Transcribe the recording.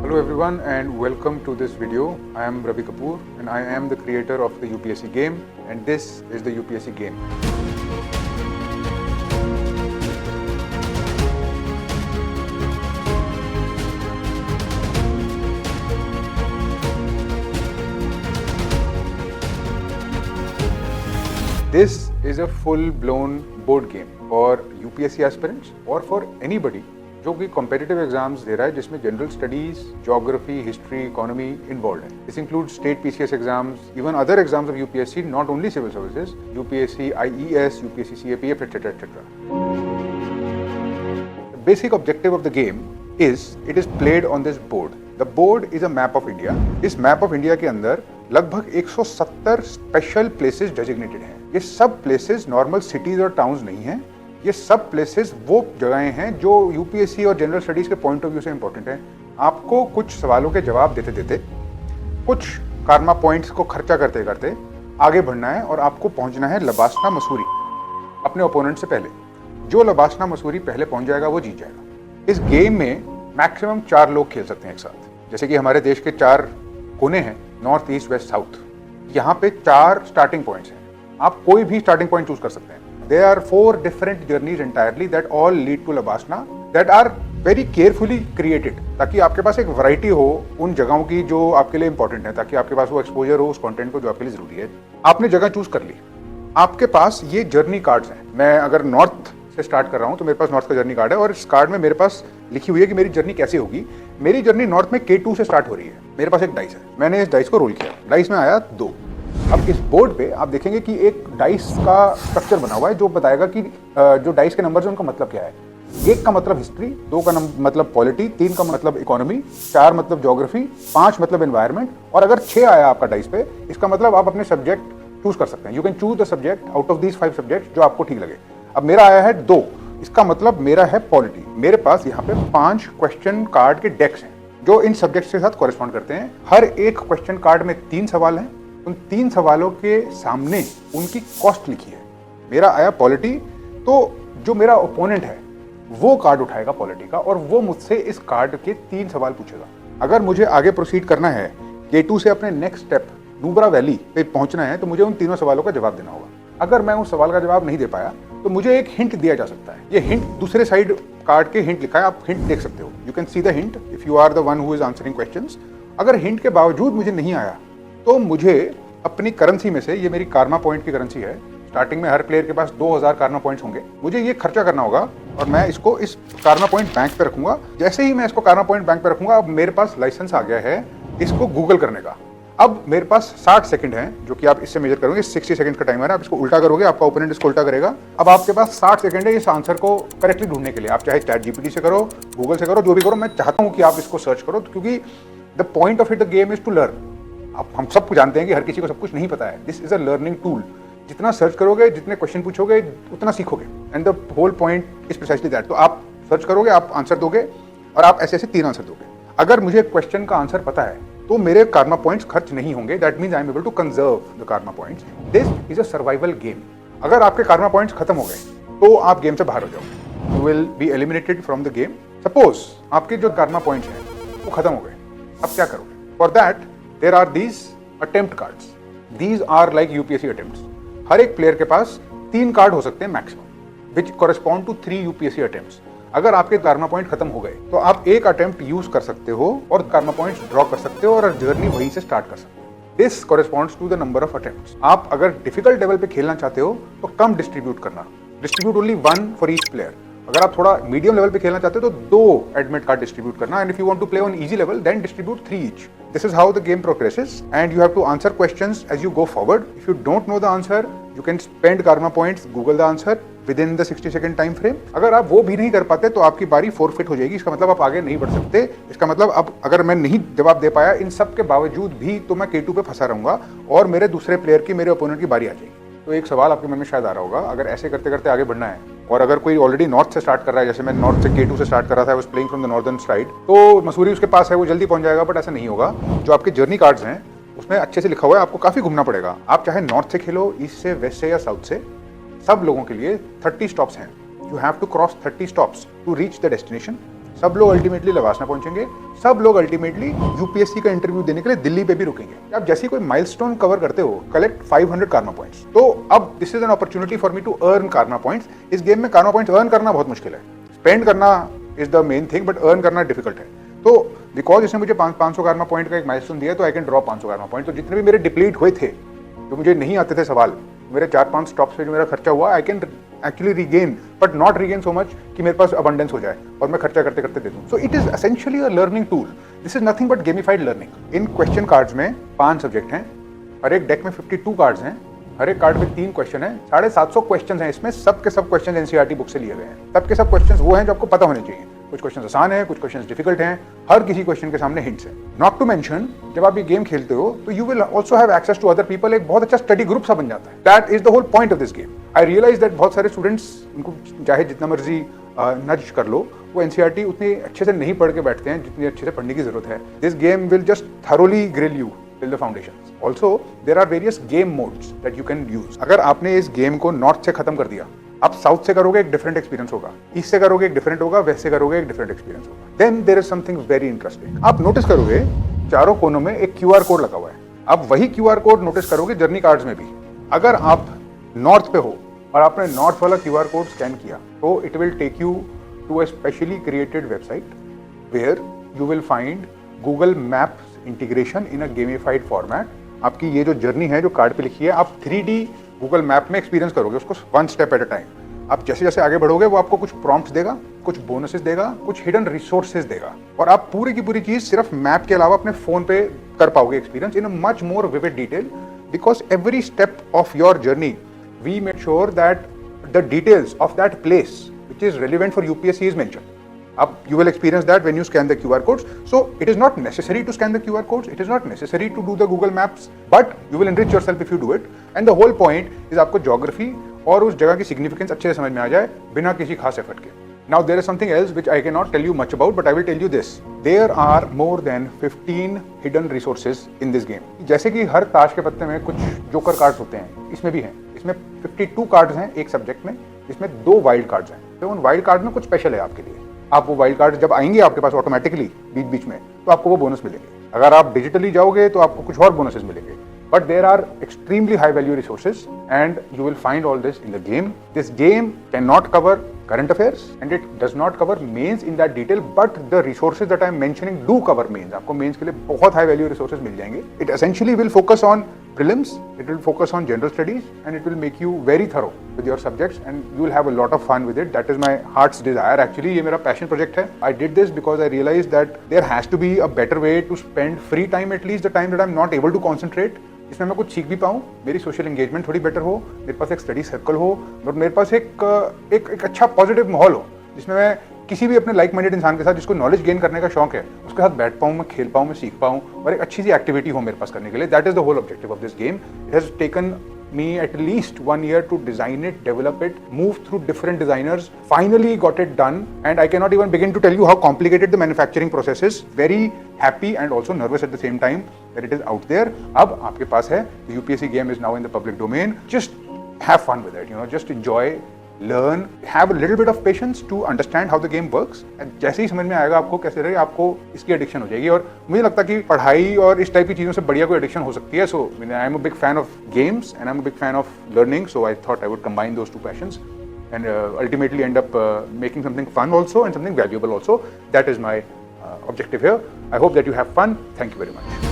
Hello everyone and welcome to this video. I am Ravi Kapoor and I am the creator of the UPSC game, and this is the UPSC game. This is a full-blown board game for UPSC aspirants or for anybody जो कि competitive exams दे रहा है जिसमें general studies, geography, history, economy involve है. This include state PCS exams, even other exams of UPSC, not only civil services, UPSC IES, UPSC CAPF etcetera etcetera. Basic objective of the game is it is played on this board. The board is a map of India. इस map of India के अंदर लगभग 170 special places designated हैं. ये सब places normal cities और towns नहीं हैं. ये सब प्लेसेस वो जगहें हैं जो यूपीएससी और जनरल स्टडीज के पॉइंट ऑफ व्यू से इंपॉर्टेंट हैं. आपको कुछ सवालों के जवाब देते देते कुछ कारमा पॉइंट्स को खर्चा करते करते आगे बढ़ना है और आपको पहुंचना है लबासना मसूरी अपने ओपोनेंट से पहले. जो लबासना मसूरी पहले पहुंच जाएगा वो जीत जाएगा. इस गेम में मैक्सिमम 4 लोग खेल सकते हैं एक साथ. जैसे कि हमारे देश के 4 कोने हैं, नॉर्थ, ईस्ट, वेस्ट, साउथ. यहाँ पे 4 स्टार्टिंग पॉइंट्स हैं. आप कोई भी स्टार्टिंग पॉइंट चूज कर सकते हैं. There are 4 different journeys entirely that all lead to Labasna that are very carefully created, ताकि आपके पास एक वैरायटी हो उन जगहों की जो आपके लिए इंपॉर्टेंट है, ताकि आपके पास वो एक्सपोजर हो उस कंटेंट को जो आपके लिए जरूरी है. आपने जगह चूज कर ली. आपके पास ये जर्नी कार्ड्स हैं. मैं अगर नॉर्थ से स्टार्ट कर रहा हूँ तो मेरे पास नॉर्थ का जर्नी कार्ड है और इस कार्ड में मेरे पास लिखी हुई है कि मेरी जर्नी कैसे होगी. मेरी जर्नी नॉर्थ में K2 से स्टार्ट हो रही है. मेरे पास एक डाइस है. मैंने इस डाइस को रोल किया. डाइस में आया 2. अब इस बोर्ड पे आप देखेंगे कि एक डाइस का स्ट्रक्चर बना हुआ है जो बताएगा कि जो डाइस के नंबर्स हैं उनका मतलब क्या है. 1 का मतलब हिस्ट्री, 2 का मतलब पॉलिटी, 3 का मतलब इकोनॉमी, 4 मतलब ज्योग्राफी, 5 मतलब एनवायरनमेंट, और अगर 6 आया आपका डाइस पे, इसका मतलब आप अपने सब्जेक्ट चूज कर सकते हैं. You can choose the subject out of these 5 subject जो आपको ठीक लगे. अब मेरा आया है 2. इसका मतलब मेरा है पॉलिटी. मेरे पास यहाँ पे 5 क्वेश्चन कार्ड के डेक्स हैं जो इन सब्जेक्ट्स के साथ कॉरेस्पॉन्ड करते हैं. हर एक क्वेश्चन कार्ड में 3 सवाल हैं. उन 3 सवालों के सामने उनकी कॉस्ट लिखी है. मेरा आया पॉलिटी, तो जो मेरा ओपोनेंट है वो कार्ड उठाएगा पॉलिटी का और वो मुझसे इस कार्ड के 3 सवाल पूछेगा. अगर मुझे आगे प्रोसीड करना है, K2 से अपने नेक्स्ट स्टेप नुब्रा वैली पे पहुंचना है, तो मुझे उन तीनों सवालों का जवाब देना होगा. अगर मैं उस सवाल का जवाब नहीं दे पाया तो मुझे एक हिंट दिया जा सकता है. ये हिंट दूसरे साइड कार्ड के हिंट लिखा है, आप हिंट देख सकते हो. You can see the hint if you are the one who is answering questions. अगर हिंट के बावजूद मुझे नहीं आया तो मुझे अपनी करेंसी में से, ये मेरी कारमा पॉइंट की करेंसी है, स्टार्टिंग में हर प्लेयर के पास 2000 कारमा पॉइंट्स होंगे, मुझे ये खर्चा करना होगा और मैं इसको इस कारमा पॉइंट बैंक पे रखूंगा. जैसे ही मैं इसको कारमा पॉइंट बैंक पे रखूंगा, अब मेरे पास लाइसेंस आ गया है इसको गूगल करने का. अब मेरे पास 60 सेकंड हैं जो कि आप इससे मेजर करोगे. 60 सेकंड का टाइमर है. आप इसको उल्टा करोगे, आपका ओपोनेंट इसको उल्टा करेगा. अब आपके पास 60 सेकंड है इस आंसर को करेक्टली ढूंढने के लिए. आप चाहे चैट जीपीटी से करो, गूगल से करो, जो भी करो. मैं चाहता हूँ कि आप इसको सर्च करो, क्योंकि the point of it the game is to learn. हम सब जानते हैं कि हर किसी को सब कुछ नहीं पता है. This is a learning tool. जितना सर्च करोगे, जितने क्वेश्चन पूछोगे, उतना सीखोगे. And the whole point is precisely that. तो आप सर्च करोगे, आप आंसर दोगे और आप ऐसे ऐसे 3 आंसर दोगे. अगर मुझे क्वेश्चन का आंसर पता है तो मेरे कारमा पॉइंट्स खर्च नहीं होंगे. That means I am able to conserve the karma points. This is a survival game. अगर आपके कारमा पॉइंट्स खत्म हो गए तो आप गेम से बाहर हो जाओगे. You will be eliminated from the game. Suppose आपके जो कारमा पॉइंट्स हैं वो खत्म हो गए. अब क्या करोगे? For that there are these attempt cards. These are like UPSC attempts. हर एक प्लेयर के पास 3 कार्ड हो सकते हैं maximum, which correspond to 3 UPSC attempts. अगर आपके कारमा पॉइंट खत्म हो गए तो आप एक अटेम्प्ट यूज कर सकते हो और कारमा पॉइंट्स ड्रॉ कर सकते हो और जर्नी वहीं से स्टार्ट कर सकते हो. This corresponds to the number of attempts. आप अगर डिफिकल्ट लेवल पे खेलना चाहते हो तो कम डिस्ट्रीब्यूट करना. Distribute only 1 for each player. अगर आप थोड़ा मीडियम लेवल पे खेलना चाहते हो तो 2 एडमिट कार्ड डिस्ट्रीब्यूट करना. And if you want to play on easy level then distribute 3 each. This is how the game progresses and you have to answer questions as you go forward. If you don't know the answer, you can spend karma points, Google the answer within the 60 second time frame. अगर आप वो भी नहीं कर पाते तो आपकी बारी forfeit हो जाएगी. इसका मतलब आप आगे नहीं बढ़ सकते. इसका मतलब अब अगर मैं नहीं जवाब दे पाया इन सब के बावजूद भी तो मैं K2 पे फंसा रहूंगा और मेरे दूसरे प्लेयर की, मेरे ओपोनेंट की बारी आ जाएगी. तो एक सवाल आपके मन में शायद आ रहा होगा, अगर ऐसे करते करते आगे बढ़ना है और अगर कोई ऑलरेडी नॉर्थ से स्टार्ट कर रहा है, जैसे मैं नॉर्थ से K2 से स्टार्ट कर रहा था, I was playing from the northern side, तो मसूरी उसके पास है, वो जल्दी पहुंच जाएगा. बट ऐसा नहीं होगा. जो आपके जर्नी कार्ड्स हैं उसमें अच्छे से लिखा हुआ है, आपको काफी घूमना पड़ेगा. आप चाहे नॉर्थ से खेलो, ईस्ट से, वेस्ट से या साउथ से, सब लोगों के लिए 30 स्टॉप्स हैं. You have to cross 30 stops to reach the destination. सब लोग अल्टीमेटली लवासना पहुंचेंगे, सब लोग अल्टीमेटली यूपीएससी का इंटरव्यू देने के लिए दिल्ली पे भी रुकेंगे। आप जैसे कोई माइलस्टोन कवर करते हो, कलेक्ट 500 कारमा पॉइंट्स। तो अब this is an opportunity for me to earn karma points. इस गेम में कारमा पॉइंट्स अर्न करना बहुत मुश्किल है, स्पेंड करना is the main thing, but earn करना डिफिकल्ट है। तो बिकॉज इसने मुझे 500 कारमा पॉइंट का एक माइलस्टोन दिया, तो आई कैन ड्रॉ 500 कारमा पॉइंट। तो जितने भी मेरे डिप्लीट हुए थे, जो मुझे नहीं आते थे सवाल, मेरे 4-5 स्टॉप्स पे जो मेरा खर्चा हुआ, I can actually regain, but not regain so much कि मेरे पास अबंडेंस हो जाए और मैं खर्चा करते करते दे दूं। So it is essentially a learning tool. This is nothing but gamified learning. In question cards में 5 सब्जेक्ट हैं, हर एक डेक में 52 कार्ड्स हैं, हर एक कार्ड में 3 क्वेश्चन है, 750 क्वेश्चन हैं इसमें। सब के सब क्वेश्चन एनसीईआरटी बुक से लिए गए हैं। सब के सब क्वेश्चन वो हैं जो आपको पता होने चाहिए। कुछ क्वेश्चन आसान है, कुछ क्वेश्चन डिफिकल्ट हैं, हर किसी क्वेश्चन के सामने हिंट्स है। नॉट टू मेंशन, जब आप ये गेम खेलते हो तो you will also have access to other people. एक बहुत अच्छा स्टडी ग्रुप सा बन जाता है। That is the whole point of this game. I realise that बहुत सारे स्टूडेंट्स, उनको चाहे जितना मर्जी नज कर लो, वो एनसीईआरटी उतनी अच्छे से नहीं पढ़ के बैठते हैं जितनी अच्छे से पढ़ने की जरूरत है। This game will just thoroughly grill you till the foundations. Also, there are various game modes that you can use. अगर आपने इस गेम को नॉर्थ से खत्म कर दिया, आप साउथ से करोगे एक डिफरेंट एक्सपीरियंस होगा, ईस्ट से करोगे एक डिफरेंट होगा, वेस्ट से करोगे एक डिफरेंट एक्सपीरियंस होगा। Then there is something very interesting. आप नोटिस करोगे चारों कोनों में एक QR कोड लगा हुआ है। आप वही QR कोड नोटिस करोगे जर्नी कार्ड्स में भी। अगर आप नॉर्थ पे हो और आपने नॉर्थ वाला QR कोड स्कैन किया, तो it will take you to a specially created website where you will find Google maps integration in a gamified format. आपकी ये जो जर्नी है जो कार्ड पे लिखी है, आप 3D गूगल मैप में एक्सपीरियंस करोगे उसको, 1 स्टेप एट अ टाइम। आप जैसे जैसे आगे बढ़ोगे वो आपको कुछ प्रॉम्प्ट्स देगा, कुछ बोनसेस देगा, कुछ हिडन रिसोर्सेज देगा, और आप पूरी की पूरी चीज सिर्फ मैप के अलावा अपने फोन पे कर पाओगे experience in a much more vivid detail. Because every step of your journey we make sure that the details of that place which is relevant for UPSC is mentioned. You will experience that when you scan the QR codes. So it is not necessary to scan the QR codes. It is not necessary to do the Google Maps, but you will enrich yourself if you do it. And the whole point is आपको geography और उस जगह की significance अच्छे से समझ में आ जाए बिना किसी खास effort के. Now there is something else which I cannot tell you much about, but I will tell you this. There are more than 15 hidden resources in this game. जैसे कि हर ताश के पत्ते में कुछ जोकर कार्ड्स होते हैं, इसमें भी हैं. इसमें 52 कार्ड्स हैं एक सब्जेक्ट में, इसमें 2 वाइल्ड कार्ड्स हैं. तो उन वाइल्ड कार्ड में कुछ स्पेशल है आपके लिए. आप वो वाइल्ड कार्ड जब आएंगे आपके पास ऑटोमेटिकली बीच बीच में, तो आपको वो बोनस मिलेंगे. अगर आप डिजिटली जाओगे तो आपको कुछ और बोनसेस मिलेंगे. But there are extremely high value resources and you will find all this in the game. This game can not cover current affairs and it does not cover mains in that detail, but the resources that I am mentioning do cover mains. आपको mains के लिए बहुत high value resources मिल जाएंगे. It essentially will focus on prelims, it will focus on general studies, and it will make you very thorough with your subjects, and you will have a lot of fun with it. That is my heart's desire. Actually ये मेरा passion project है. I did this because I realized that there has to be a better way to spend free time, at least the time that I am not able to concentrate. इसमें मैं कुछ सीख भी पाऊँ, मेरी social engagement थोड़ी better हो, मेरे पास एक स्टडी सर्कल हो, और मेरे पास एक अच्छा पॉजिटिव माहौल हो जिसमें मैं किसी भी अपने लाइक माइंडेड इंसान के साथ जिसको नॉलेज गेन करने का शौक है उसके साथ बैठ पाऊँ, मैं खेल पाऊँ, मैं सीख पाऊँ, और एक अच्छी सी एक्टिविटी हो मेरे पास करने के लिए. That is the whole objective of this game. It has taken me at least 1 year to design it, develop it, move through different designers, finally got it done, and I cannot even begin to tell you how complicated the manufacturing process is. Very happy and also nervous at the same time that it is out there. अब आपके पास है. The UPSC game is now in the public domain. Just have fun with it, just enjoy, learn, have a little bit of patience to understand how the game works. And जैसे ही समझ में आएगा आपको कैसे रहे, आपको इसकी एडिक्शन हो जाएगी. और मुझे लगता है कि पढ़ाई और इस टाइप की चीज़ों से बढ़िया कोई एडिक्शन हो सकती है. So I am a big fan of games and I am a big fan of learning. So I thought I would combine those two passions and ultimately end up making something fun also and something valuable also. That is my objective here. I hope that you have fun. Thank you very much.